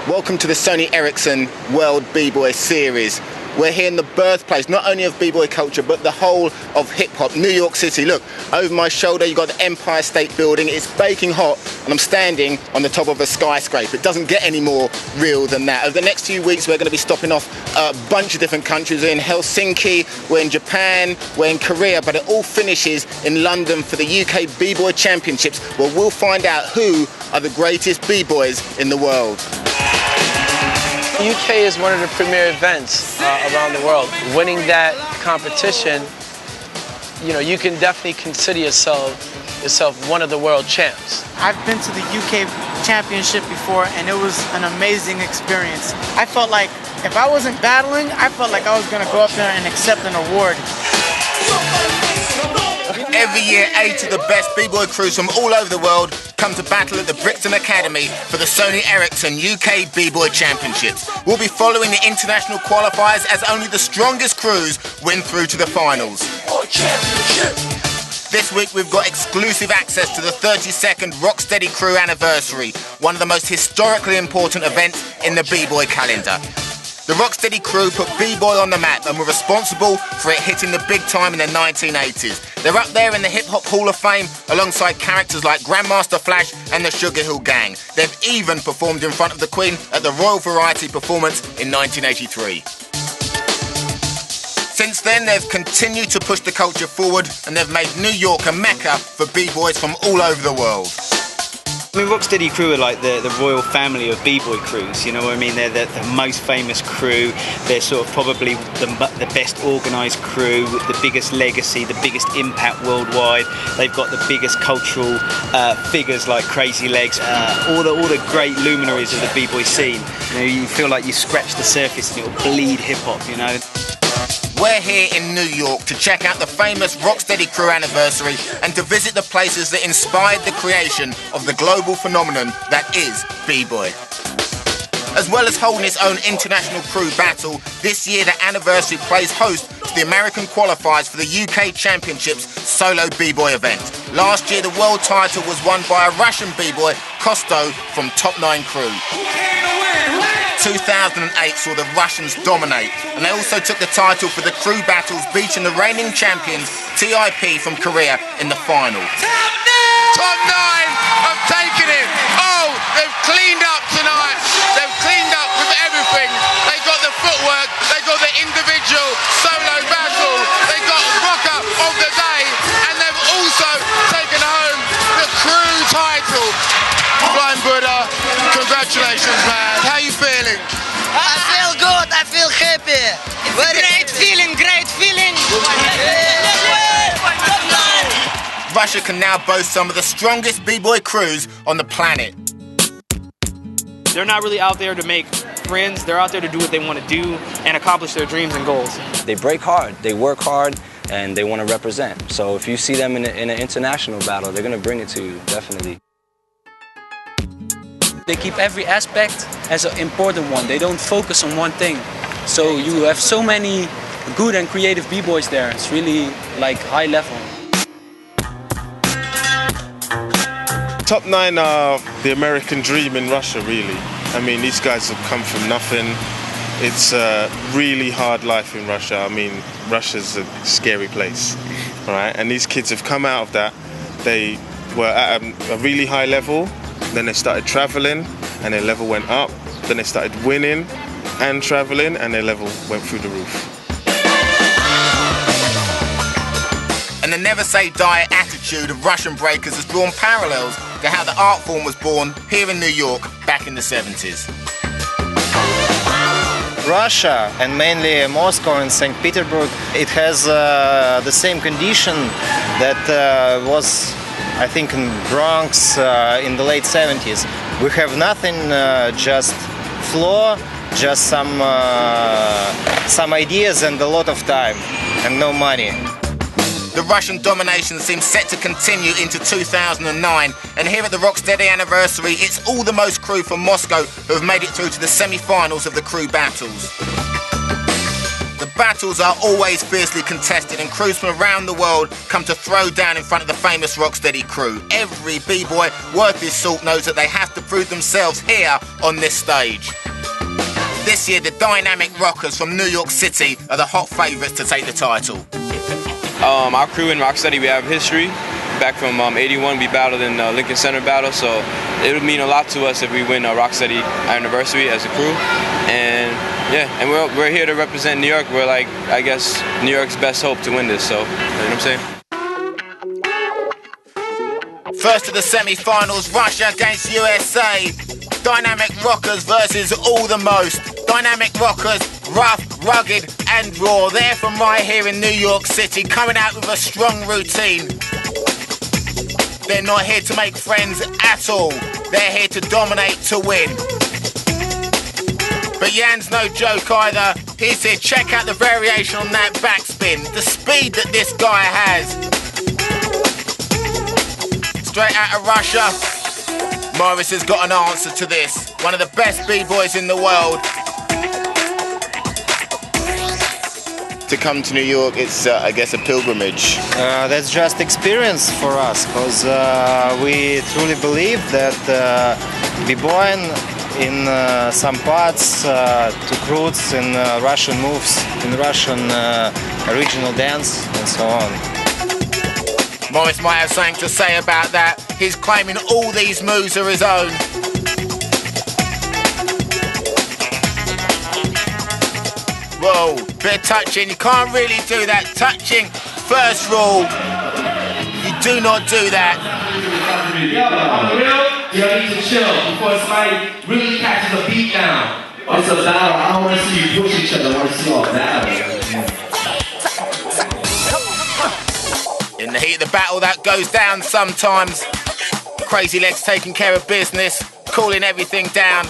Welcome to the Sony Ericsson World B-Boy Series. We're here in the birthplace, not only of B-Boy culture, but the whole of hip-hop, New York City. Look, over my shoulder, you've got the Empire State Building. It's baking hot, and I'm standing on the top of a skyscraper. It doesn't get any more real than that. Over the next few weeks, we're going to be stopping off a bunch of different countries. We're in Helsinki, we're in Japan, we're in Korea, but it all finishes in London for the UK B-Boy Championships, where we'll find out who are the greatest B-Boys in the world. UK is one of the premier events around the world. Winning that competition, you know, you can definitely consider yourself one of the world champs. I've been to the UK Championship before, and it was an amazing experience. I felt like if I wasn't battling, I felt like I was going to go up there and accept an award. Every year, 8 of the best B-Boy crews from all over the world come to battle at the Brixton Academy for the Sony Ericsson UK B-Boy Championships. We'll be following the international qualifiers as only the strongest crews win through to the finals. This week we've got exclusive access to the 32nd Rocksteady Crew anniversary, one of the most historically important events in the B-Boy calendar. The Rocksteady Crew put B-Boy on the map and were responsible for it hitting the big time in the 1980s. They're up there in the Hip Hop Hall of Fame alongside characters like Grandmaster Flash and the Sugar Hill Gang. They've even performed in front of the Queen at the Royal Variety Performance in 1983. Since then, they've continued to push the culture forward, and they've made New York a mecca for B-Boys from all over the world. I mean, Rocksteady Crew are like the royal family of B-Boy crews, you know what I mean? They're the most famous crew. They're sort of probably the best organised crew, with the biggest legacy, the biggest impact worldwide. They've got the biggest cultural figures like Crazy Legs, all the great luminaries of the B-Boy scene. You know, you feel like you scratch the surface and it'll bleed hip-hop, you know? We're here in New York to check out the famous Rocksteady Crew anniversary and to visit the places that inspired the creation of the global phenomenon that is B-Boy. As well as holding its own international crew battle, this year the anniversary plays host to the American qualifiers for the UK Championships solo B-Boy event. Last year the world title was won by a Russian B-Boy, Kosto, from Top 9 Crew. 2008 saw the Russians dominate, and they also took the title for the crew battles, beating the reigning champions TIP from Korea in the final. Top 9 have taken it. Oh, they've cleaned up tonight. They've cleaned up with everything. They got the footwork, they got the individual solo battle, they got rock up of the day, and they've also taken home the crew title. Blind Buddha, congratulations, man. How are you feeling? I feel good, I feel happy. Great feeling. Russia can now boast some of the strongest B-Boy crews on the planet. They're not really out there to make friends. They're out there to do what they want to do and accomplish their dreams and goals. They break hard, they work hard, and they want to represent. So if you see them in an international battle, they're going to bring it to you, definitely. They keep every aspect as an important one. They don't focus on one thing. So you have so many good and creative B-boys there. It's really like high level. Top 9 are the American dream in Russia, really. I mean, these guys have come from nothing. It's a really hard life in Russia. I mean, Russia's a scary place, all right? And these kids have come out of that. They were at a really high level. Then they started traveling, and their level went up. Then they started winning and traveling, and their level went through the roof. And the never say die attitude of Russian breakers has drawn parallels to how the art form was born here in New York back in the 70s. Russia, and mainly Moscow and St. Petersburg, it has the same condition that was, I think, in Bronx in the late 70s. We have nothing, just floor, just some ideas and a lot of time, and no money. The Russian domination seems set to continue into 2009, and here at the Rocksteady anniversary, it's all the most crew from Moscow who have made it through to the semi-finals of the crew battles. The battles are always fiercely contested, and crews from around the world come to throw down in front of the famous Rocksteady Crew. Every B-boy worth his salt knows that they have to prove themselves here on this stage. This year, the dynamic rockers from New York City are the hot favourites to take the title. Our crew in Rocksteady, we have history. Back from 81, we battled in Lincoln Center battle, so it would mean a lot to us if we win a Rocksteady anniversary as a crew. And yeah, and we're here to represent New York. We're like, I guess, New York's best hope to win this, so, you know what I'm saying? First of the semi-finals, Russia against USA. Dynamic rockers versus all the most. Dynamic rockers, rough, rugged and raw. They're from right here in New York City, coming out with a strong routine. They're not here to make friends at all. They're here to dominate, to win. But Jan's no joke either. He's here, check out the variation on that backspin. The speed that this guy has. Straight out of Russia, Morris has got an answer to this. One of the best b-boys in the world. To come to New York, it's, I guess, a pilgrimage. That's just experience for us, because we truly believe that b-boying in some parts took roots in Russian moves, in Russian original dance, and so on. Morris might have something to say about that. He's claiming all these moves are his own. Whoa, bit of touching. You can't really do that. Touching, first rule. You do not do that. On the real, you need to chill before somebody really catches a beat down. It's a battle. I don't want to see you push each other. I want to see all battle. In the heat of the battle, that goes down sometimes. Crazy Legs taking care of business, cooling everything down.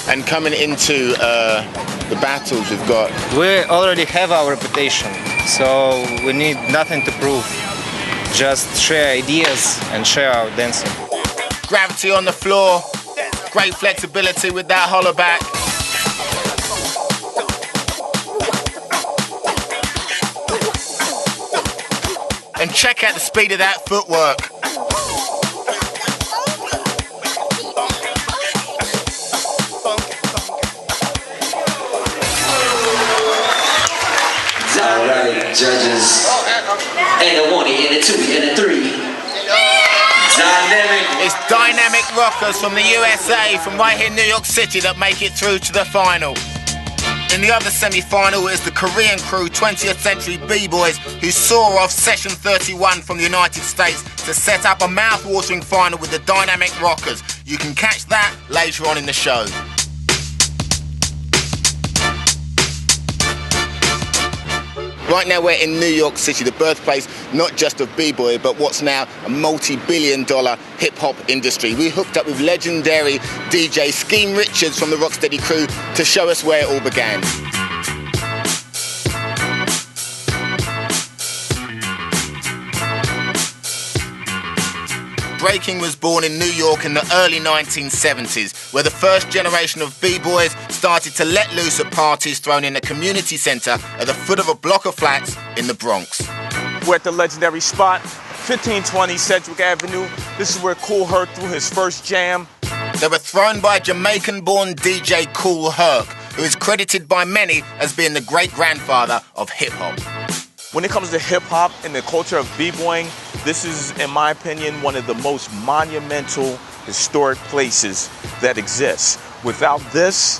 And coming into the battles we've got. We already have our reputation, so we need nothing to prove. Just share ideas and share our dancing. Gravity on the floor, great flexibility with that hollow back. And check out the speed of that footwork. Alright, judges. And a 1, and a 2, and a 3. Dynamic. It's dynamic rockers from the USA, from right here in New York City, that make it through to the final. In the other semi-final is the Korean crew, 20th Century B-Boys, who saw off Session 31 from the United States to set up a mouth-watering final with the Dynamic Rockers. You can catch that later on in the show. Right now we're in New York City, the birthplace not just of b-boy, but what's now a multi-billion-dollar hip-hop industry. We hooked up with legendary DJ Skeme Richards from the Rocksteady Crew to show us where it all began. Breaking was born in New York in the early 1970s, where the first generation of b-boys started to let loose at parties thrown in a community centre at the foot of a block of flats in the Bronx. We're at the legendary spot, 1520 Sedgwick Avenue. This is where Kool Herc threw his first jam. They were thrown by Jamaican-born DJ Kool Herc, who is credited by many as being the great-grandfather of hip-hop. When it comes to hip-hop and the culture of b-boying, this is, in my opinion, one of the most monumental, historic places that exists. Without this,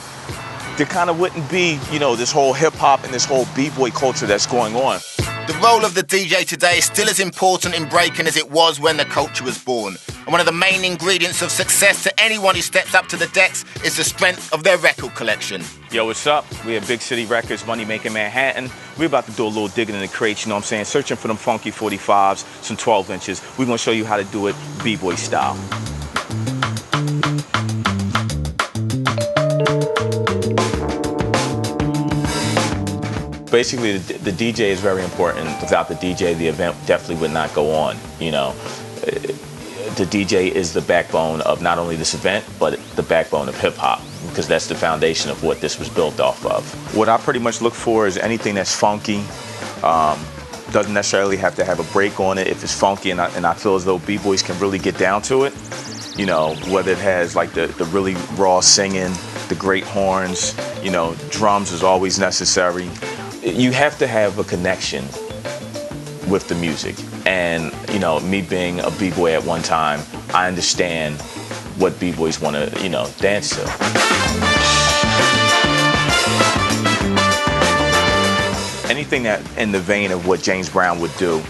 there kind of wouldn't be, this whole hip-hop and this whole b-boy culture that's going on. The role of the DJ today is still as important in breaking as it was when the culture was born. And one of the main ingredients of success to anyone who steps up to the decks is the strength of their record collection. Yo, what's up? We have Big City Records, Money Making Manhattan. We're about to do a little digging in the crates, searching for them funky 45s, some 12 inches. We're gonna show you how to do it b-boy style. Basically, the DJ is very important. Without the DJ, the event definitely would not go on, The DJ is the backbone of not only this event, but the backbone of hip-hop, because that's the foundation of what this was built off of. What I pretty much look for is anything that's funky. Doesn't necessarily have to have a break on it if it's funky, and I feel as though b-boys can really get down to it. Whether it has like the really raw singing, the great horns, you know, drums is always necessary. You have to have a connection with the music. And, you know, me being a b-boy at one time, I understand what b-boys want to, you know, dance to. Anything that in the vein of what James Brown would do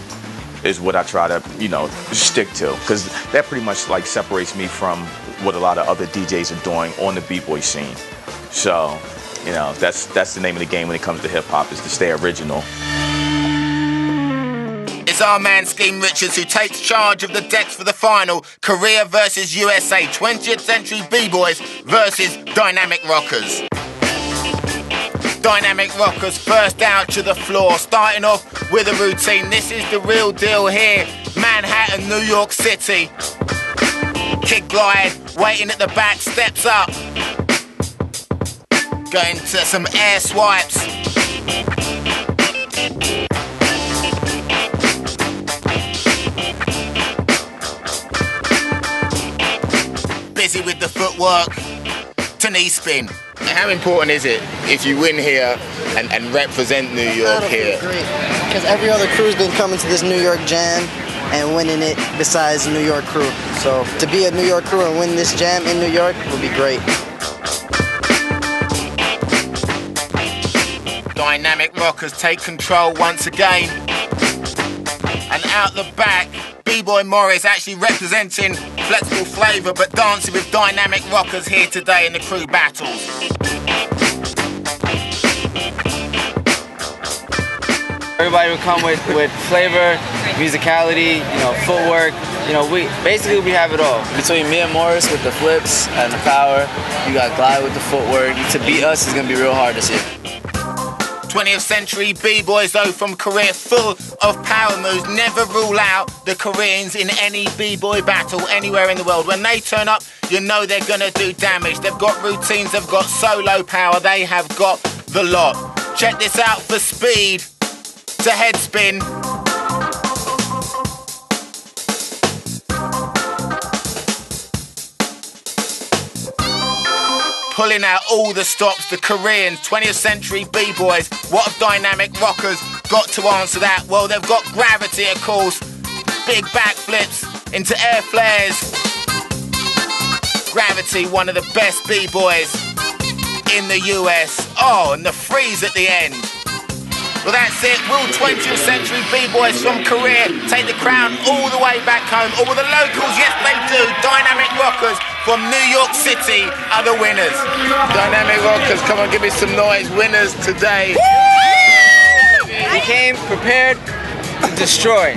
is what I try to, you know, stick to, because that pretty much like separates me from what a lot of other DJs are doing on the b-boy scene. So, you know, that's the name of the game when it comes to hip-hop, is to stay original. It's our man Skeme Richards who takes charge of the decks for the final. Korea versus USA, 20th century b-boys versus dynamic rockers. Dynamic rockers first out to the floor, starting off with a routine. This is the real deal here. Manhattan, New York City. Kick glide, waiting at the back, steps up. Going to some air swipes. Busy with the footwork. To knee spin. How important is it if you win here and represent New York here? Great, because every other crew's been coming to this New York jam and winning it besides the New York crew. So to be a New York crew and win this jam in New York would be great. Dynamic rockers take control once again. And out the back, BBoy Morris actually representing flexible flavour but dancing with dynamic rockers here today in the crew battles. Everybody would come with flavor, musicality, you know, footwork. You know, we have it all. Between me and Morris with the flips and the power, you got Glide with the footwork. To beat us is gonna be real hard this year. 20th century b-boys though from Korea, full of power moves. Never rule out the Koreans in any b-boy battle anywhere in the world. When they turn up, you know they're gonna do damage. They've got routines, they've got solo power, they have got the lot. Check this out for speed to head spin. Pulling out all the stops, the Koreans, 20th century b-boys. What have dynamic rockers got to answer that? Well, they've got gravity, of course. Big backflips into air flares. Gravity, one of the best b-boys in the US. Oh, and the freeze at the end. Well, that's it. Will 20th century b-boys from Korea take the crown all the way back home? Or will the locals? Yes, they do. Dynamic rockers from New York City are the winners. Dynamic rockers, come on, give me some noise. Winners today. We came prepared to destroy.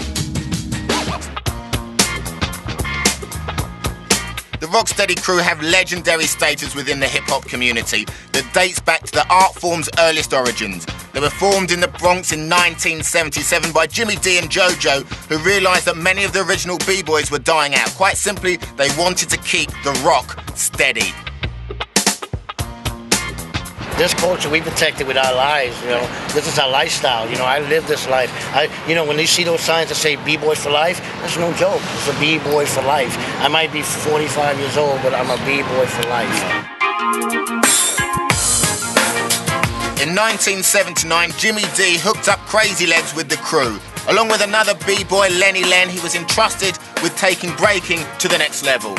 The Rocksteady Crew have legendary status within the hip-hop community that dates back to the art form's earliest origins. They were formed in the Bronx in 1977 by Jimmy D and JoJo, who realised that many of the original b-boys were dying out. Quite simply, they wanted to keep the rock steady. This culture, we protect it with our lives, you know. This is our lifestyle, you know. I live this life. When you see those signs that say B-boy for life, that's no joke. It's a B-boy for life. I might be 45 years old, but I'm a B-boy for life. In 1979, Jimmy D hooked up Crazy Legs with the crew. Along with another b-boy, Lenny Len, he was entrusted with taking breaking to the next level.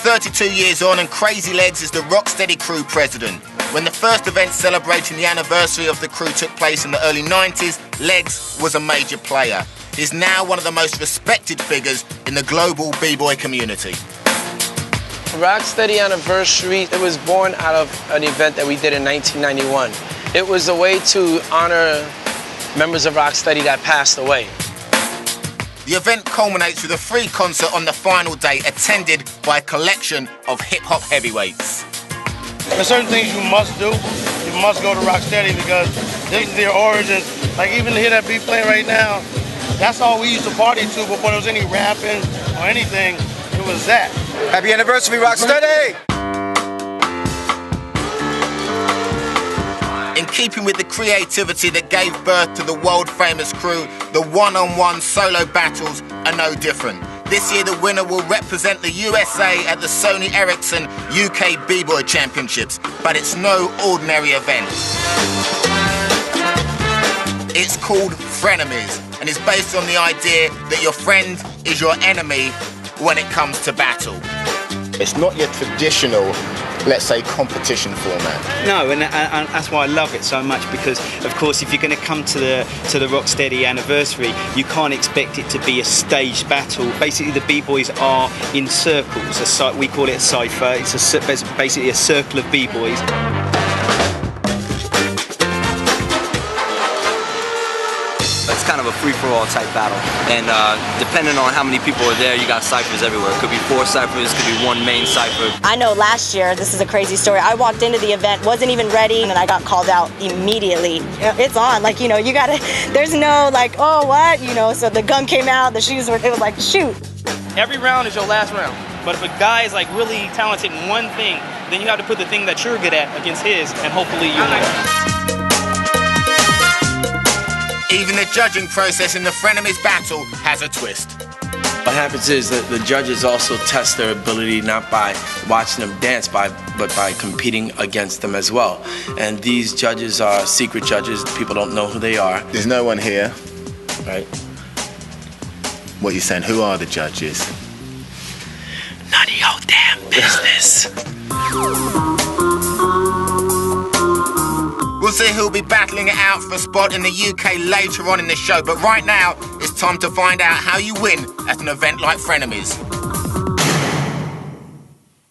32 years on and Crazy Legs is the Rocksteady Crew president. When the first event celebrating the anniversary of the crew took place in the early 90s, Legs was a major player. He's now one of the most respected figures in the global b-boy community. Rocksteady Anniversary, it was born out of an event that we did in 1991. It was a way to honor members of Rocksteady that passed away. The event culminates with a free concert on the final day, attended by a collection of hip-hop heavyweights. There's certain things you must do. You must go to Rocksteady because this is their origin. Like even to hear that beat playing right now, that's all we used to party to before there was any rapping or anything. It was that. Happy anniversary, Rocksteady! In keeping with the creativity that gave birth to the world-famous crew, the one-on-one solo battles are no different. This year the winner will represent the USA at the Sony Ericsson UK B-Boy Championships, but it's no ordinary event. It's called Frenemies, and is based on the idea that your friend is your enemy when it comes to battle. It's not your traditional, let's say, competition format. No, and that's why I love it so much, because of course if you're going to come to the Rocksteady anniversary, you can't expect it to be a staged battle. Basically the B-boys are in circles. We call it a cypher. It's basically a circle of B-boys. It's kind of a free-for-all type battle, and depending on how many people are there, you got ciphers everywhere. It could be 4 ciphers, could be 1 main cipher. I know last year, this is a crazy story, I walked into the event, wasn't even ready, and then I got called out immediately. It's on, like, you know, you gotta, there's no like, oh, what, you know, so the gun came out, the shoes were, it was like, shoot. Every round is your last round, but if a guy is like really talented in one thing, then you have to put the thing that you're good at against his, and hopefully you win. Even the judging process in the Frenemies battle has a twist. What happens is that the judges also test their ability not by watching them dance, but by competing against them as well. And these judges are secret judges. People don't know who they are. There's no one here. Right. What are you saying? Who are the judges? None of your damn business. We'll see who'll be battling it out for a spot in the UK later on in the show, but right now, it's time to find out how you win at an event like Frenemies.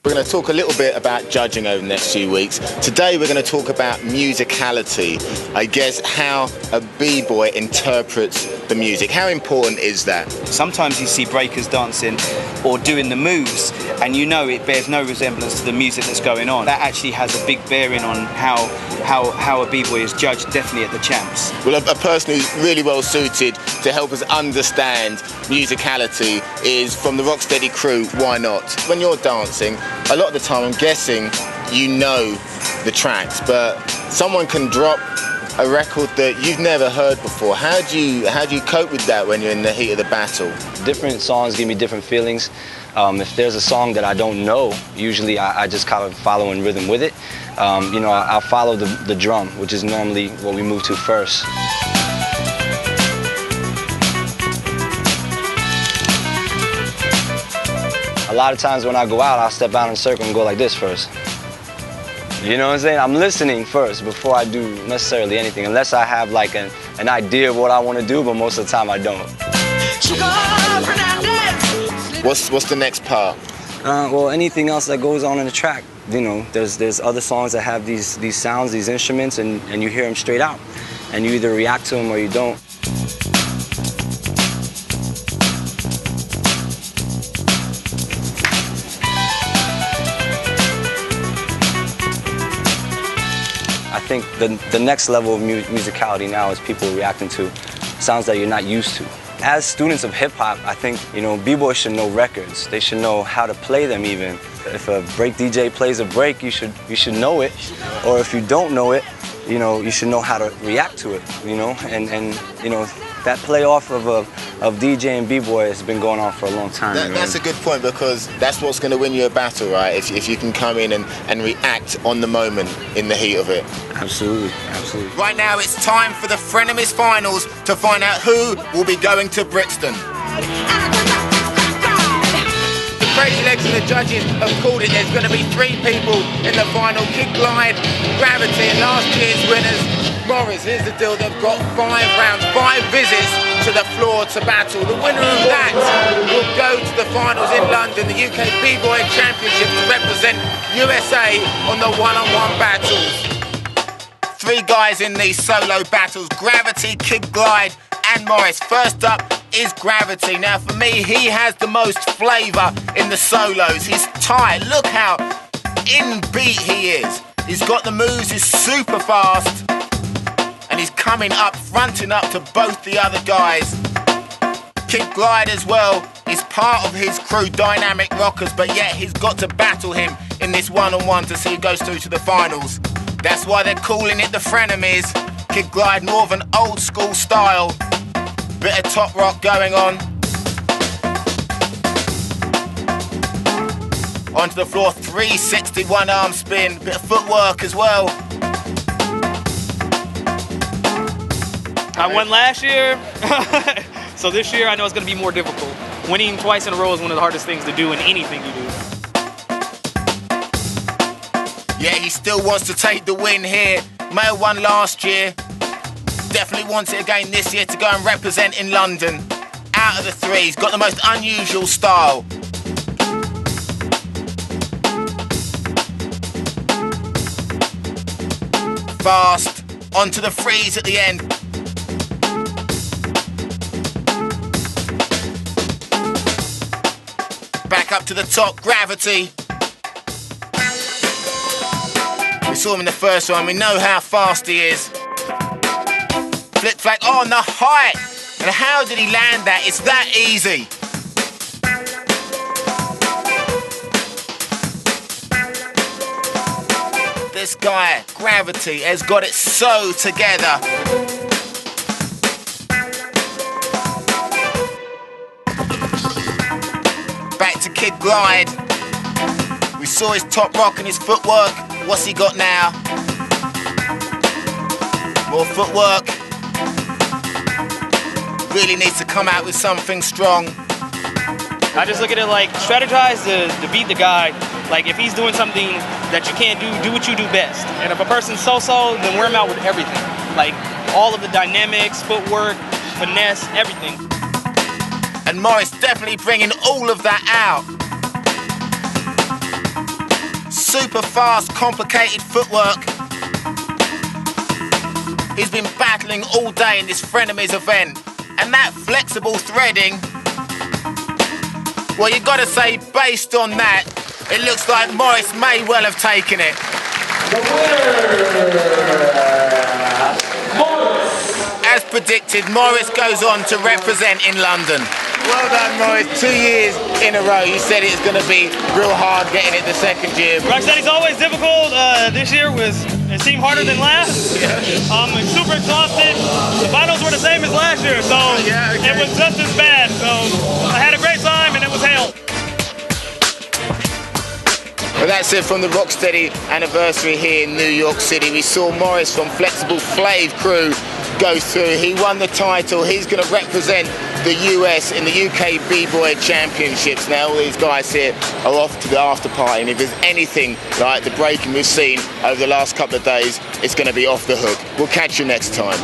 We're going to talk a little bit about judging over the next few weeks. Today we're going to talk about musicality. I guess how a b-boy interprets the music. How important is that? Sometimes you see breakers dancing or doing the moves, and you know it bears no resemblance to the music that's going on. That actually has a big bearing on how a b-boy is judged, definitely at the champs. Well, a person who's really well suited to help us understand musicality is from the Rocksteady Crew, Y-Not. When you're dancing, a lot of the time I'm guessing you know the tracks, but someone can drop a record that you've never heard before. How do you cope with that when you're in the heat of the battle? Different songs give me different feelings. If there's a song that I don't know, usually I just kind of follow in rhythm with it. You know, I'll follow the drum, which is normally what we move to first. A lot of times when I go out, I'll step out in a circle and go like this first. You know what I'm saying? I'm listening first before I do necessarily anything, unless I have like an idea of what I want to do, but most of the time I don't. What's the next part? Well, anything else that goes on in the track. You know, there's other songs that have these sounds, these instruments, and you hear them straight out. And you either react to them or you don't. I think the next level of musicality now is people reacting to sounds that you're not used to. As students of hip-hop, I think, you know, b-boys should know records. They should know how to play them even. If a break DJ plays a break, you should know it. Or if you don't know it, you know, you should know how to react to it, you know? And you know, that play-off of DJ and b-boy has been going on for a long time. That's a good point, because that's what's going to win you a battle, right? If you can come in and react on the moment in the heat of it. Absolutely, absolutely. Right now it's time for the Frenemies finals to find out who will be going to Brixton. The Crazy Legs and the judges have called it. There's going to be 3 people in the final. Kid Glide, Gravity, and last year's winners, Morris. Here's the deal, they've got 5 rounds, 5 visits to the floor to battle. The winner of that will go to the finals in London, the UK B-Boy Championship, to represent USA on the one-on-one battles. 3 guys in these solo battles, Gravity, Kid Glide and Morris. First up is Gravity. Now for me, he has the most flavour in the solos. He's tight, look how in beat he is. He's got the moves, he's super fast, and he's coming up, fronting up to both the other guys. Kid Glide as well is part of his crew, Dynamic Rockers, but yet he's got to battle him in this one-on-one to see who goes through to the finals. That's why they're calling it the Frenemies. Kid Glide, more of an old school style. Bit of top rock going on. Onto the floor, 361 arm spin, bit of footwork as well. I won last year, so this year I know it's going to be more difficult. Winning twice in a row is one of the hardest things to do in anything you do. Yeah, he still wants to take the win here. May have won last year. Definitely wants it again this year to go and represent in London. Out of the three, he's got the most unusual style. Fast, onto the freeze at the end. Back up to the top, gravity. We saw him in the first one, we know how fast he is. Flip flag, oh, on the height. And how did he land that? It's that easy. This guy, Gravity, has got it so together. Back to Kid Glide. We saw his top rock and his footwork. What's he got now? More footwork. Really needs to come out with something strong. I just look at it like strategize to beat the guy. Like if he's doing something that you can't do what you do best. And if a person's so-so, then wear him out with everything. Like all of the dynamics, footwork, finesse, everything. And Morris definitely bringing all of that out. Super fast, complicated footwork. He's been battling all day in this Frenemies event. And that flexible threading, well, you gotta say, based on that, it looks like Morris may well have taken it. The winner, As predicted, Morris goes on to represent in London. Well done, Morris. 2 years in a row. You said it was going to be real hard getting it the second year. Rocksteady's always difficult. This year it seemed harder than last. I'm super exhausted. The finals were the same as last year, so it was just as bad. So I had a great time and it was hell. Well, that's it from the Rocksteady anniversary here in New York City. We saw Morris from Flexible Flav crew go through. He won the title. He's going to represent the US in the UK BBoy Championships. Now all these guys here are off to the after party, and if there's anything like the breaking we've seen over the last couple of days, it's going to be off the hook. We'll catch you next time.